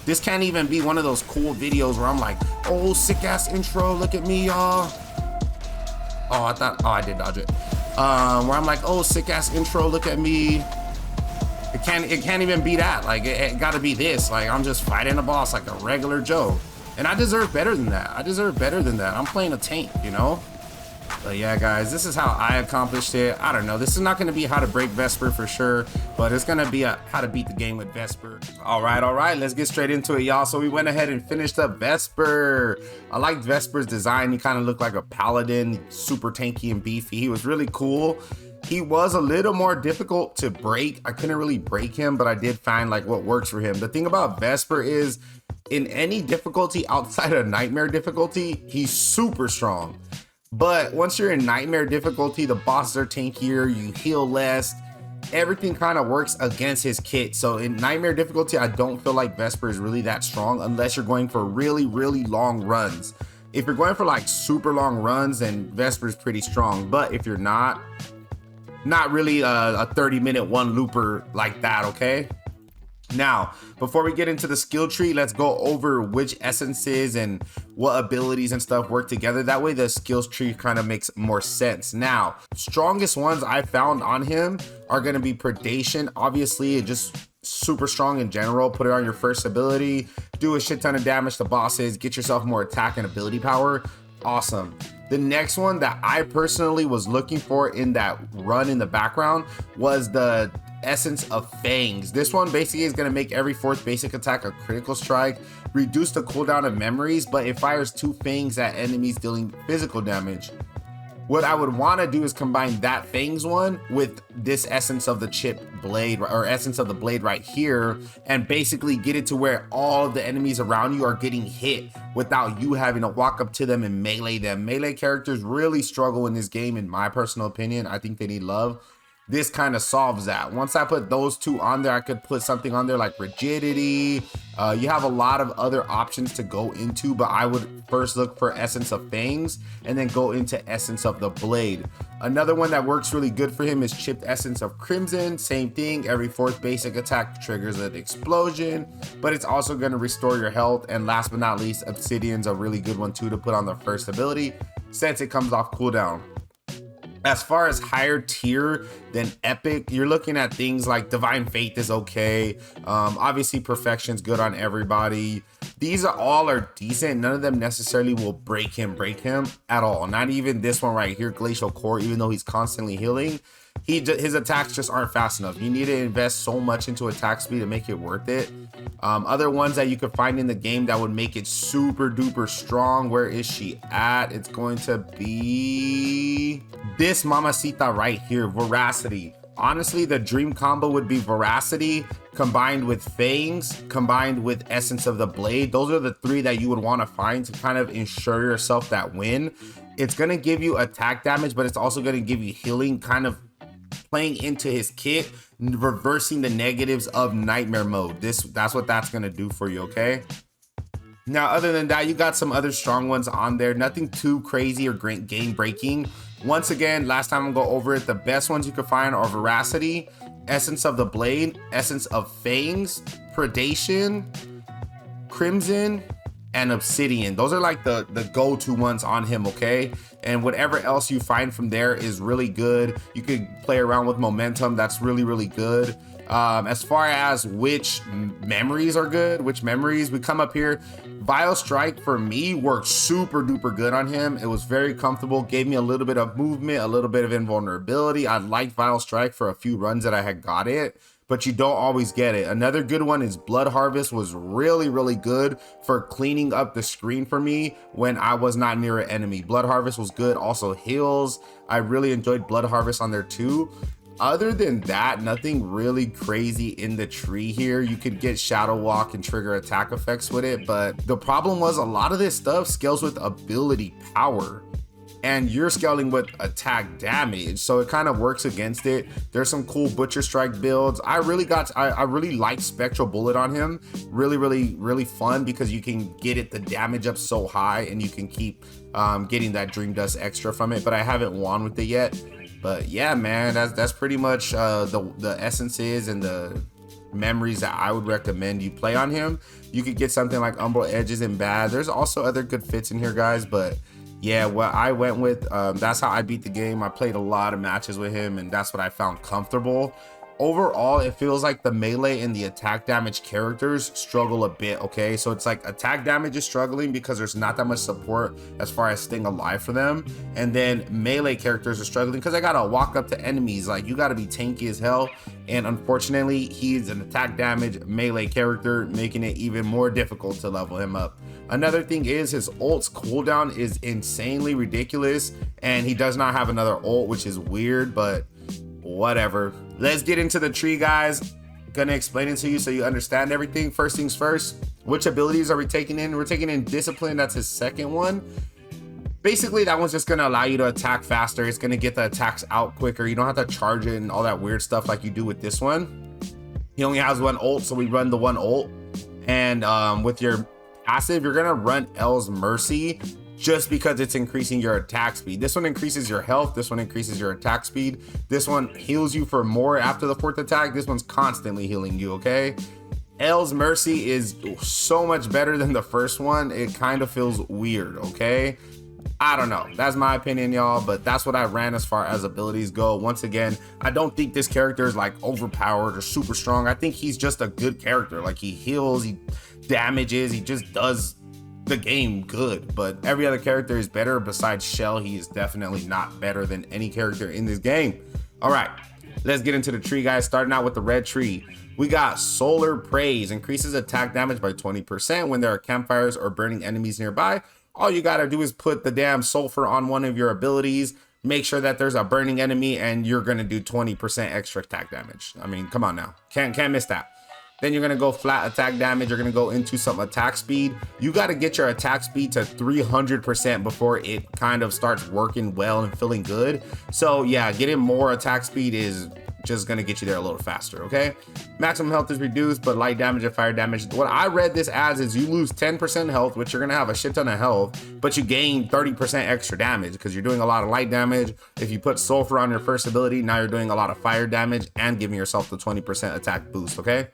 This can't even be one of those cool videos where I'm like, oh, sick ass intro, look at me, y'all. Oh, I did dodge it. Where I'm like, oh, sick ass intro, look at me. It can't even be that. Like, it gotta be this. Like, I'm just fighting a boss like a regular Joe. And I deserve better than that. I'm playing a tank, you know? But yeah, guys, this is how I accomplished it. I don't know. This is not going to be how to break Vesper for sure, but it's going to be how to beat the game with Vesper. All right. Let's get straight into it, y'all. So we went ahead and finished up Vesper. I liked Vesper's design. He kind of looked like a paladin, super tanky and beefy. He was really cool. He was a little more difficult to break. I couldn't really break him, but I did find like what works for him. The thing about Vesper is in any difficulty outside of nightmare difficulty, he's super strong. But once you're in nightmare difficulty, the bosses are tankier, you heal less, everything kind of works against his kit. So in nightmare difficulty, I don't feel like Vesper is really that strong unless you're going for really, really long runs. If you're going for like super long runs, then Vesper is pretty strong. But if you're not really a 30-minute one looper like that, okay? Now, before we get into the skill tree, let's go over which essences and what abilities and stuff work together. That way the skills tree kind of makes more sense. Now, strongest ones I found on him are going to be Predation. Obviously, just super strong in general. Put it on your first ability, do a shit ton of damage to bosses, get yourself more attack and ability power. Awesome. The next one that I personally was looking for in that run in the background was the Essence of Fangs. This one basically is going to make every fourth basic attack a critical strike, reduce the cooldown of memories, but it fires 2 fangs at enemies dealing physical damage. What I would want to do is combine that fangs one with this essence of the chip blade, or essence of the blade right here, and basically get it to where all of the enemies around you are getting hit without you having to walk up to them and melee them. Melee characters really struggle in this game, in my personal opinion. I think they need love. This kind of solves that. Once I put those two on there, I could put something on there like rigidity. You have a lot of other options to go into, but I would first look for Essence of Fangs and then go into Essence of the Blade. Another one that works really good for him is Chipped Essence of Crimson. Same thing, every fourth basic attack triggers an explosion, but it's also going to restore your health. And last but not least, Obsidian's a really good one too to put on the first ability since it comes off cooldown. As far as higher tier than epic, you're looking at things like Divine Faith is okay. Obviously Perfection's good on everybody. These all are decent. None of them necessarily will break him at all. Not even this one right here, Glacial Core, even though he's constantly healing. His attacks just aren't fast enough. You need to invest so much into attack speed to make it worth it. Other ones that you could find in the game that would make it super duper strong. Where is she at? It's going to be this Mamacita right here, Veracity. Honestly, the dream combo would be Veracity combined with Fangs, combined with Essence of the Blade. Those are the 3 that you would want to find to kind of ensure yourself that win. It's going to give you attack damage, but it's also going to give you healing, kind of playing into his kit, reversing the negatives of nightmare mode. That's what that's going to do for you, okay? Now, other than that, you got some other strong ones on there. Nothing too crazy or great game breaking. Once again, last time I'm going to go over it, the best ones you can find are Veracity, Essence of the Blade, Essence of Fangs, Predation, Crimson, and Obsidian. Those are like the go-to ones on him, okay? And whatever else you find from there is really good. You could play around with momentum. That's really, really good. As far as which memories are good, we come up here. Vile Strike for me worked super duper good on him. It was very comfortable, gave me a little bit of movement, a little bit of invulnerability. I liked Vile Strike for a few runs that I had got it, but you don't always get it. Another good one is Blood Harvest. Was really, really good for cleaning up the screen for me when I was not near an enemy. Blood Harvest was good. Also heals. I really enjoyed Blood Harvest on there too. Other than that, nothing really crazy in the tree here. You could get Shadow Walk and trigger attack effects with it, but the problem was a lot of this stuff scales with ability power, and you're scaling with attack damage, so it kind of works against it. There's some cool Butcher Strike builds. I really like Spectral Bullet on him. Really fun because you can get the damage up so high, and you can keep getting that Dream Dust extra from it, but I haven't won with it yet. But yeah, man, that's pretty much the essences and the memories that I would recommend you play on him. You could get something like Umbral Edge isn't bad. There's also other good fits in here, guys, but yeah, what I went with, that's how I beat the game. I played a lot of matches with him, and that's what I found comfortable. Overall, it feels like the melee and the attack damage characters struggle a bit, okay? So it's like attack damage is struggling because there's not that much support as far as staying alive for them. And then melee characters are struggling because I gotta walk up to enemies. Like, you gotta be tanky as hell. And unfortunately, he's an attack damage melee character, making it even more difficult to level him up. Another thing is his ult's cooldown is insanely ridiculous, and he does not have another ult, which is weird, but whatever. Let's get into the tree, guys. Gonna explain it to you so you understand everything. First things first, which abilities are we taking in? We're taking in discipline. That's his second one. Basically, that one's just gonna allow you to attack faster. It's gonna get the attacks out quicker. You don't have to charge it and all that weird stuff like you do with this one. He only has one ult, so we run the one ult. And with your passive, you're gonna run L's Mercy, just because it's increasing your attack speed. This one increases your health, this one increases your attack speed. This one heals you for more after the 4th attack. This one's constantly healing you, okay? L's Mercy is so much better than the first one. It kind of feels weird, okay? I don't know, that's my opinion, y'all, but that's what I ran as far as abilities go. Once again, I don't think this character is like overpowered or super strong. I think he's just a good character. Like, he heals, he damages, he just does the game good, but every other character is better. Besides Shell, he is definitely not better than any character in this game. All right, let's get into the tree, guys. Starting out with the red tree, we got Solar Praise, increases attack damage by 20% when there are campfires or burning enemies nearby. All you gotta do is put the damn sulfur on one of your abilities, make sure that there's a burning enemy, and you're gonna do 20% extra attack damage. I mean, come on now, can't miss that. Then you're gonna go flat attack damage. You're gonna go into some attack speed. You gotta get your attack speed to 300% before it kind of starts working well and feeling good. So yeah, getting more attack speed is just gonna get you there a little faster, okay? Maximum health is reduced, but light damage and fire damage. What I read this as is you lose 10% health, which you're gonna have a shit ton of health, but you gain 30% extra damage because you're doing a lot of light damage. If you put sulfur on your first ability, now you're doing a lot of fire damage and giving yourself the 20% attack boost, okay?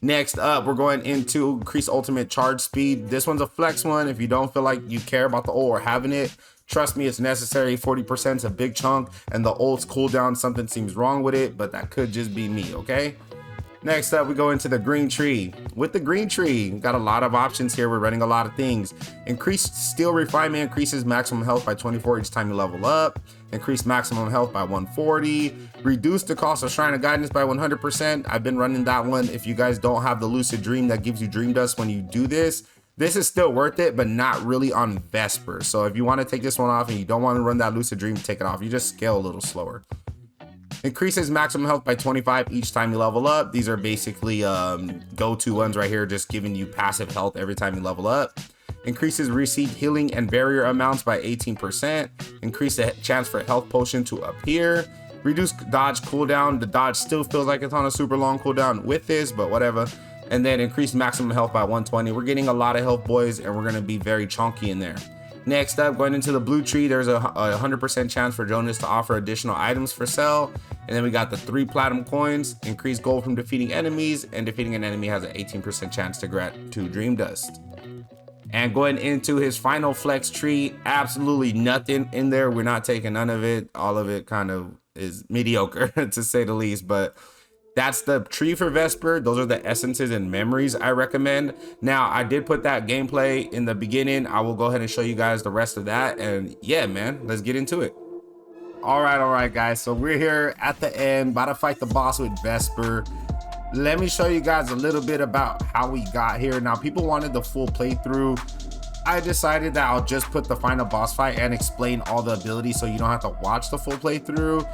Next up, we're going into increase ultimate charge speed. This one's a flex one. If you don't feel like you care about the ult or having it, trust me, it's necessary. 40% is a big chunk, and the ult's cooldown, something seems wrong with it, but that could just be me, okay? Next up, we go into the green tree. With the green tree, got a lot of options here. We're running a lot of things. Increased steel refinement increases maximum health by 24 each time you level up. Increase maximum health by 140. Reduce the cost of Shrine of Guidance by 100%. I've been running that one. If you guys don't have the Lucid Dream that gives you Dream Dust when you do this, this is still worth it, but not really on Vesper. So if you want to take this one off and you don't want to run that Lucid Dream, take it off. You just scale a little slower. Increases maximum health by 25 each time you level up. These are basically go-to ones right here, just giving you passive health every time you level up. Increases received healing and barrier amounts by 18%. Increase the chance for health potion to appear. Reduce dodge cooldown. The dodge still feels like it's on a super long cooldown with this, but whatever. And then increase maximum health by 120. We're getting a lot of health, boys, and we're gonna be very chunky in there. Next up, going into the blue tree, there's a 100% chance for Jonas to offer additional items for sale. And then we got the 3 platinum coins, increase gold from defeating enemies, and defeating an enemy has an 18% chance to grant 2 Dream Dust. And going into his final flex tree, absolutely nothing in there. We're not taking none of it. All of it kind of is mediocre to say the least, but that's the tree for Vesper. Those are the essences and memories I recommend. Now, I did put that gameplay in the beginning. I will go ahead and show you guys the rest of that. And yeah, man, let's get into it. All right, guys. So we're here at the end, about to fight the boss with Vesper. Let me show you guys a little bit about how we got here. Now, people wanted the full playthrough. I decided that I'll just put the final boss fight and explain all the abilities so you don't have to watch the full playthrough.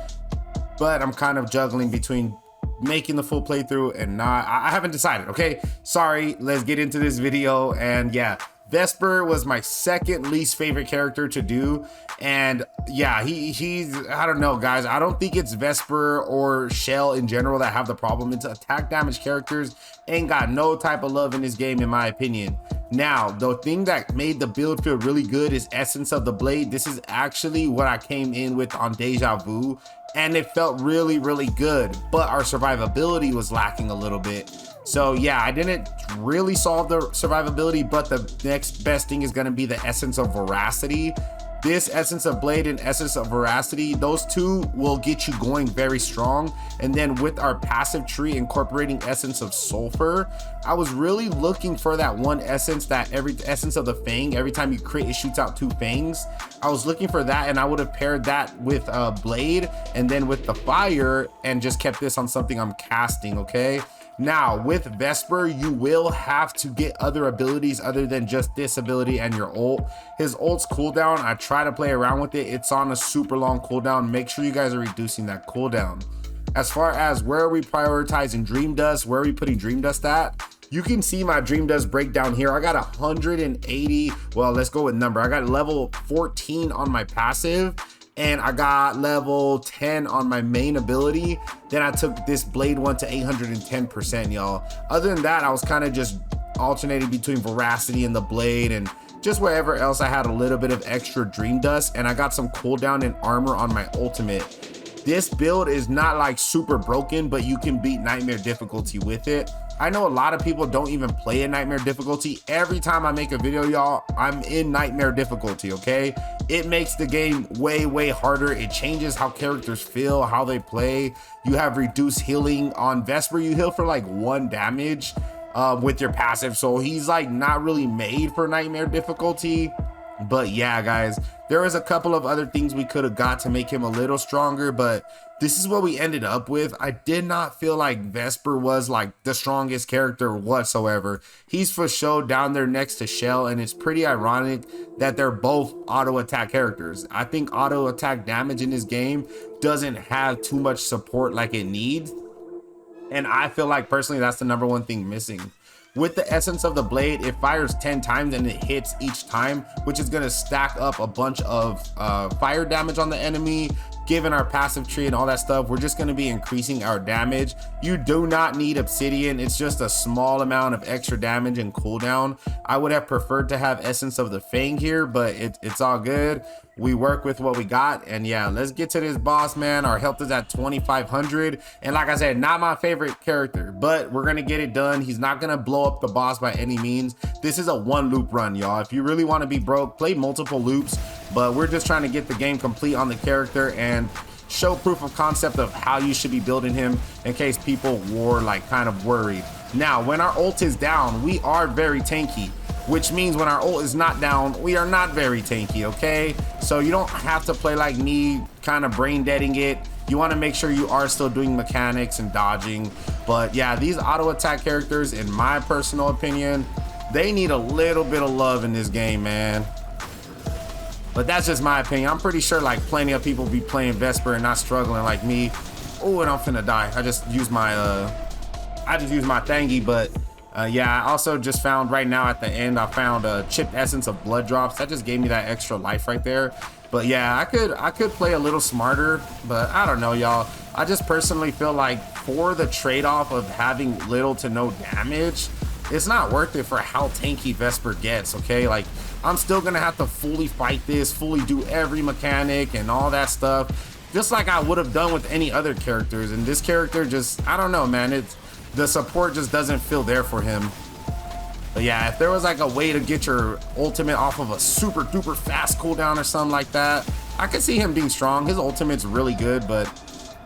But I'm kind of juggling between making the full playthrough and not. I haven't decided, okay? Sorry, let's get into this video. And yeah, Vesper was my second least favorite character to do. And yeah, he's, I don't know, guys. I don't think it's Vesper or Shell in general that have the problem. It's attack damage characters ain't got no type of love in this game, in my opinion. Now, the thing that made the build feel really good is Essence of the Blade. This is actually what I came in with on Deja Vu. and it felt really, really good, but our survivability was lacking a little bit. So yeah, I didn't really solve the survivability, but the next best thing is gonna be the essence of veracity. This essence of blade and essence of veracity, those two will get you going very strong. And then with our passive tree incorporating essence of sulfur, I was really looking for that one essence, that every essence of the fang, every time you crit, it shoots out 2 fangs. I was looking for that, and I would have paired that with a blade and then with the fire and just kept this on something I'm casting, okay? Now, with Vesper, you will have to get other abilities other than just this ability and your ult. His ult's cooldown, I try to play around with it. It's on a super long cooldown. Make sure you guys are reducing that cooldown. As far as where are we prioritizing Dream Dust, where are we putting Dream Dust at? You can see my Dream Dust breakdown here. I got 180, well, let's go with number. I got level 14 on my passive, and I got level 10 on my main ability. Then I took this blade one to 810%, y'all. Other than that, I was kind of just alternating between veracity and the blade and just wherever else I had a little bit of extra Dream Dust, and I got some cooldown and armor on my ultimate. This build is not like super broken, but you can beat Nightmare difficulty with it. I know a lot of people don't even play in Nightmare difficulty. Every time I make a video, y'all, I'm in Nightmare difficulty, okay? It makes the game way, way harder. It changes how characters feel, how they play. You have reduced healing. On Vesper, you heal for like 1 damage with your passive. So he's like not really made for Nightmare difficulty. But yeah, guys, there was a couple of other things we could have got to make him a little stronger, but this is what we ended up with. I did not feel like Vesper was like the strongest character whatsoever. He's for sure down there next to Shell, and it's pretty ironic that they're both auto attack characters. I think auto attack damage in this game doesn't have too much support like it needs, and I feel like personally that's the #1 thing missing. With the essence of the blade, it fires 10 times and it hits each time, which is going to stack up a bunch of fire damage on the enemy. Given our passive tree and all that stuff, we're just going to be increasing our damage. You do not need obsidian. It's just a small amount of extra damage and cooldown. I would have preferred to have essence of the fang here, but it's all good. We work with what we got, and yeah, let's get to this boss, man. Our health is at 2500, and like I said, not my favorite character, but we're gonna get it done. He's not gonna blow up the boss by any means. This is a 1 loop run, y'all. If you really want to be broke, play multiple loops, but we're just trying to get the game complete on the character and show proof of concept of how you should be building him in case people were like kind of worried. Now, when our ult is down, we are very tanky, which means when our ult is not down, we are not very tanky, okay? So you don't have to play like me, kind of brain deading it. You want to make sure you are still doing mechanics and dodging. But yeah, these auto attack characters, in my personal opinion, they need a little bit of love in this game, man. But that's just my opinion. I'm pretty sure like plenty of people be playing Vesper and not struggling like me. Oh, and I'm finna die. I just used my thingy, but yeah, I also just found right now at the end, I found a chipped essence of blood drops. That just gave me that extra life right there. But yeah, I could play a little smarter, but I don't know, y'all. I just personally feel like for the trade-off of having little to no damage, it's not worth it for how tanky Vesper gets, okay? Like, I'm still gonna have to fully fight this, fully do every mechanic and all that stuff, just like I would have done with any other characters. And this character just, I don't know, man, the support just doesn't feel there for him. But yeah, if there was like a way to get your ultimate off of a super duper fast cooldown or something like that, I could see him being strong. His ultimate's really good, but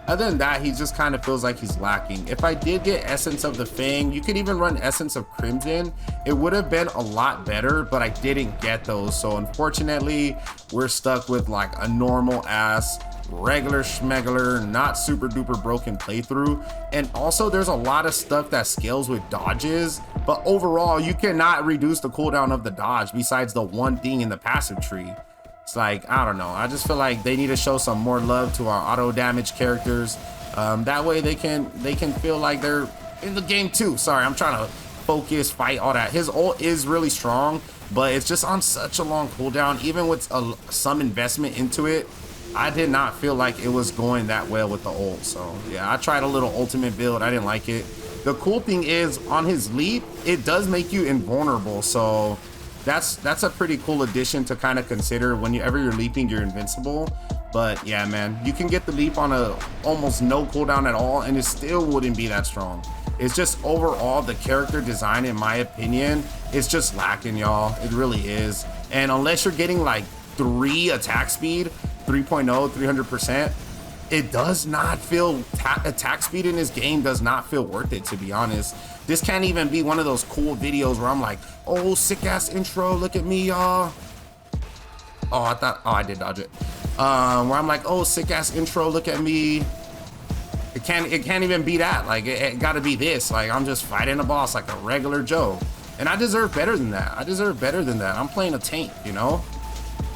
other than that, he just kind of feels like he's lacking. If I did get Essence of the Fang, you could even run Essence of Crimson. It would have been a lot better, but I didn't get those. So unfortunately, we're stuck with like a normal ass, regular schmegular, not super duper broken playthrough. And also there's a lot of stuff that scales with dodges, but overall, you cannot reduce the cooldown of the dodge besides the one thing in the passive tree. It's like, I don't know. I just feel like they need to show some more love to our auto damage characters. That way they can feel like they're in the game too. Sorry, I'm trying to focus, fight, all that. His ult is really strong, but it's just on such a long cooldown. Even with some investment into it, I did not feel like it was going that well with the ult. So yeah, I tried a little ultimate build. I didn't like it. The cool thing is on his leap, it does make you invulnerable. So that's a pretty cool addition to kind of consider. Whenever you're leaping, you're invincible. But yeah, man, you can get the leap on a almost no cooldown at all, and it still wouldn't be that strong. It's just overall the character design, in my opinion, it's just lacking, y'all. It really is. And unless you're getting like 3 attack speed, 3.0, 300%, it does not feel, attack speed in this game does not feel worth it, to be honest. This can't even be one of those cool videos where I'm like, oh, sick ass intro, look at me, y'all. Oh, I did dodge it. Where I'm like, oh, sick ass intro, look at me. It can't even be that. Like, it gotta be this. Like, I'm just fighting a boss like a regular Joe. And I deserve better than that. I deserve better than that. I'm playing a tank, you know?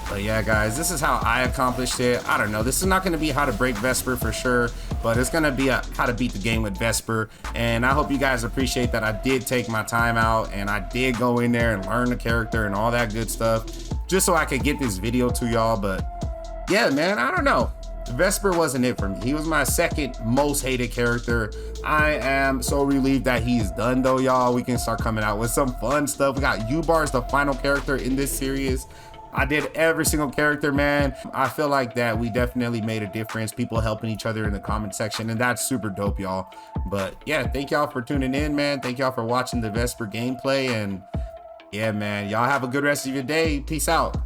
But yeah, guys, this is how I accomplished it. I don't know. This is not going to be how to break Vesper for sure, but it's going to be how to beat the game with Vesper. And I hope you guys appreciate that I did take my time out and I did go in there and learn the character and all that good stuff just so I could get this video to y'all. But yeah, man, I don't know. Vesper wasn't it for me. He was my second most hated character. I am so relieved that he's done though, y'all. We can start coming out with some fun stuff. We got U-Bar, the final character in this series. I did every single character, man. I feel like that we definitely made a difference. People helping each other in the comment section, and that's super dope, y'all. But yeah, thank y'all for tuning in, man. Thank y'all for watching the Vesper gameplay, and yeah, man, y'all have a good rest of your day. Peace out.